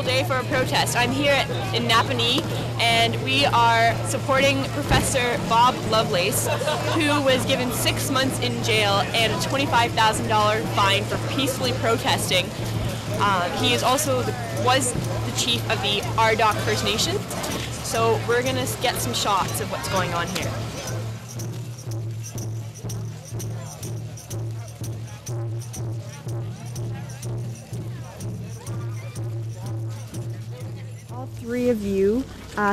day for a protest. I'm here in Napanee, and we are supporting Professor Bob Lovelace, who was given 6 months in jail and a $25,000 fine for peacefully protesting. He is also was the chief of the Ardoc First Nation, so we're going to get some shots of what's going on here. All three of you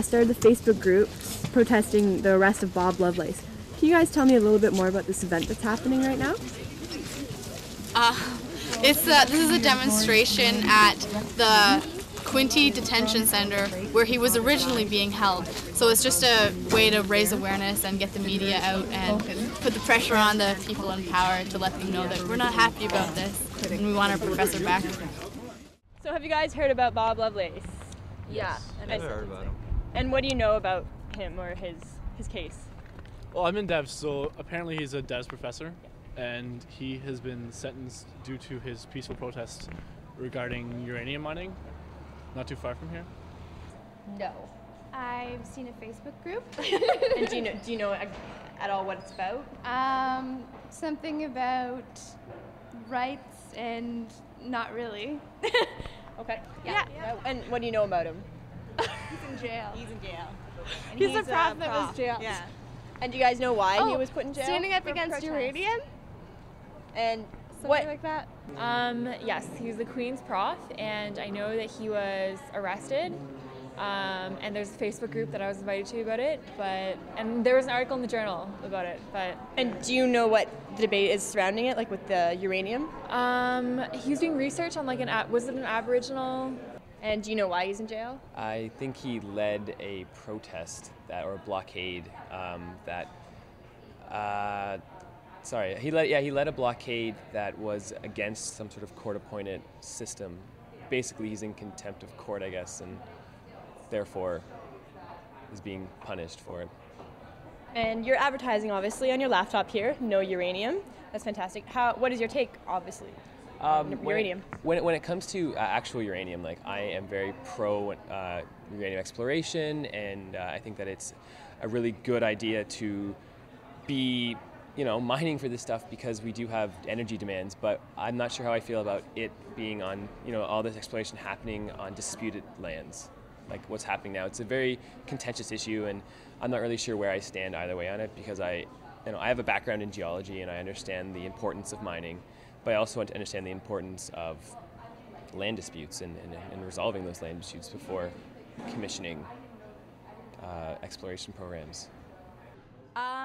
started the Facebook group protesting the arrest of Bob Lovelace. Can you guys tell me a little bit more about this event that's happening right now? This is a demonstration at the Quinte Detention Center where he was originally being held. So it's just a way to raise awareness and get the media out and put the pressure on the people in power to let them know that we're not happy about this and we want our professor back. So have you guys heard about Bob Lovelace? Yeah. I heard about him. And what do you know about him or his case? Well, I'm in devs, so apparently he's a devs professor, and he has been sentenced due to his peaceful protest regarding uranium mining, not too far from here. No. I've seen a Facebook group. And do you know at all what it's about? Something about rights and not really. Okay. Yeah. And what do you know about him? He's in jail. He's in jail. And He's a prof that was jailed. Yeah. And do you guys know why he was put in jail? Standing up for against protest? uranium? And Something like that? Yes, he's the Queen's prof, and I know that he was arrested. And there's a Facebook group that I was invited to about it, and there was an article in the journal about it. And do you know what the debate is surrounding it, like with the uranium? He was doing research on was it an Aboriginal? And do you know why he's in jail? I think he led a protest or a blockade he led a blockade that was against some sort of court-appointed system. Basically, he's in contempt of court, I guess, and therefore is being punished for it. And you're advertising, obviously, on your laptop here, no uranium. That's fantastic. What is your take, obviously? Uranium. When it comes to actual uranium, I am very pro uranium exploration, and I think that it's a really good idea to be, mining for this stuff because we do have energy demands. But I'm not sure how I feel about it being on, all this exploration happening on disputed lands, like what's happening now. It's a very contentious issue, and I'm not really sure where I stand either way on it because I have a background in geology and I understand the importance of mining. But I also want to understand the importance of land disputes and resolving those land disputes before commissioning exploration programs.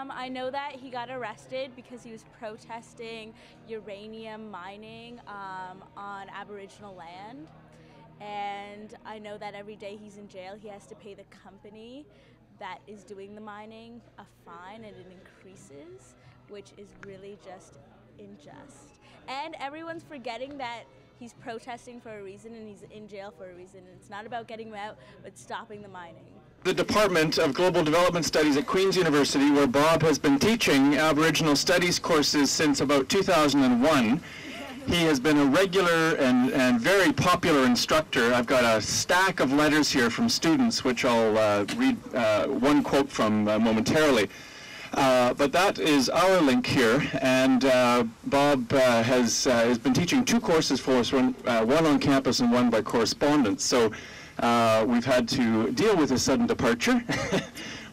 I know that he got arrested because he was protesting uranium mining on Aboriginal land. And I know that every day he's in jail, he has to pay the company that is doing the mining a fine, and it increases, which is really just unjust. And everyone's forgetting that he's protesting for a reason and he's in jail for a reason. And it's not about getting him out, but stopping the mining. The Department of Global Development Studies at Queen's University, where Bob has been teaching Aboriginal Studies courses since about 2001. He has been a regular and very popular instructor. I've got a stack of letters here from students, which I'll read one quote from momentarily. But that is our link here, and Bob has been teaching 2 courses for us, one on campus and one by correspondence. So we've had to deal with a sudden departure.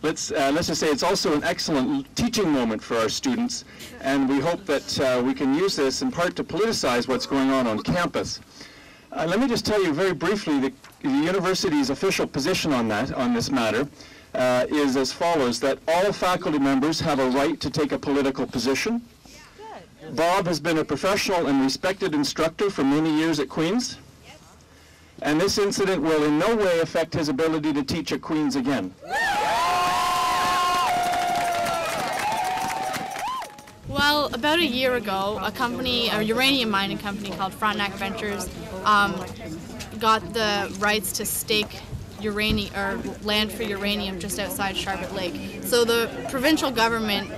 Let's just say it's also an excellent teaching moment for our students, and we hope that we can use this in part to politicize what's going on campus. Let me just tell you very briefly the university's official position on this matter. Is as follows, that all faculty members have a right to take a political position. Bob has been a professional and respected instructor for many years at Queen's, and this incident will in no way affect his ability to teach at Queen's again. Well, about a year ago, a uranium mining company called Frontenac Ventures got the rights to stake uranium or land for uranium just outside Charlotte Lake. So the provincial government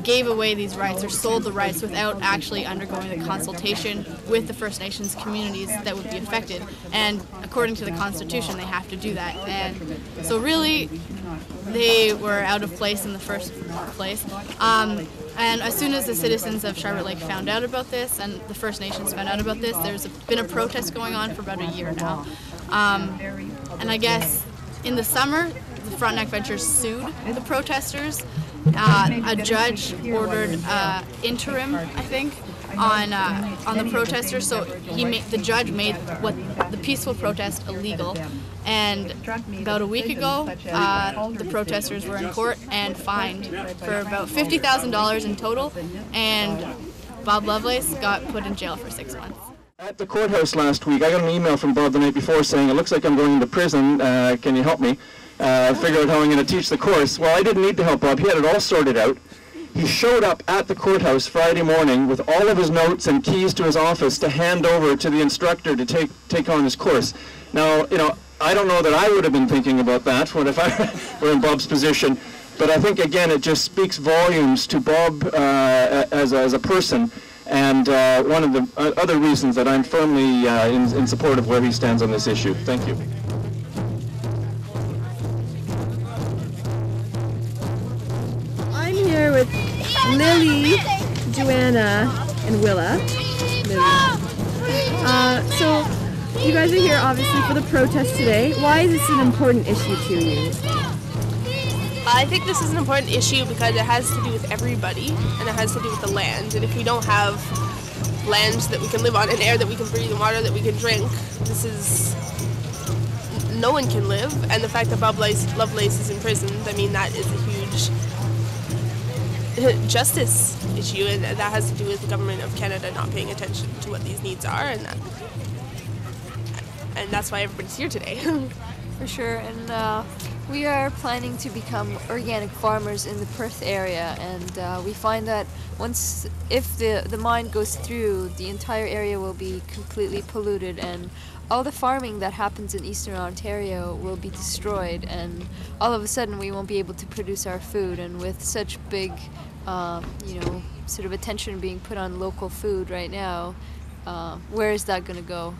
gave away these rights or sold the rights without actually undergoing the consultation with the First Nations communities that would be affected. And according to the Constitution, they have to do that. And so really, they were out of place in the first place. And as soon as the citizens of Charlotte Lake found out about this, and the First Nations found out about this, there's been a protest going on for about a year now. And I guess in the summer, the Frontenac Ventures sued the protesters. A judge ordered interim, I think, on the protesters. So the judge made the peaceful protest illegal. And about a week ago, the protesters were in court and fined for about $50,000 in total. And Bob Lovelace got put in jail for 6 months. At the courthouse last week, I got an email from Bob the night before saying, "It looks like I'm going into prison. Can you help me figure out how I'm going to teach the course?" Well, I didn't need to help Bob. He had it all sorted out. He showed up at the courthouse Friday morning with all of his notes and keys to his office to hand over to the instructor to take on his course. Now, I don't know that I would have been thinking about that if I were in Bob's position, but I think, again, it just speaks volumes to Bob as a person. And one of the other reasons that I'm firmly in support of where he stands on this issue. Thank you. I'm here with Lily, Joanna, and Willa. So you guys are here obviously for the protest today. Why is this an important issue to you? I think this is an important issue because it has to do with everybody, and it has to do with the land. And if we don't have land that we can live on, and air that we can breathe, and water that we can drink, no one can live. And the fact that Bob Lovelace is imprisoned, I mean, that is a huge justice issue, and that has to do with the government of Canada not paying attention to what these needs are, and that's why everybody's here today. For sure, and we are planning to become organic farmers in the Perth area, and we find that if the mine goes through, the entire area will be completely polluted, and all the farming that happens in Eastern Ontario will be destroyed, and all of a sudden we won't be able to produce our food. And with such big, sort of attention being put on local food right now, where is that going to go?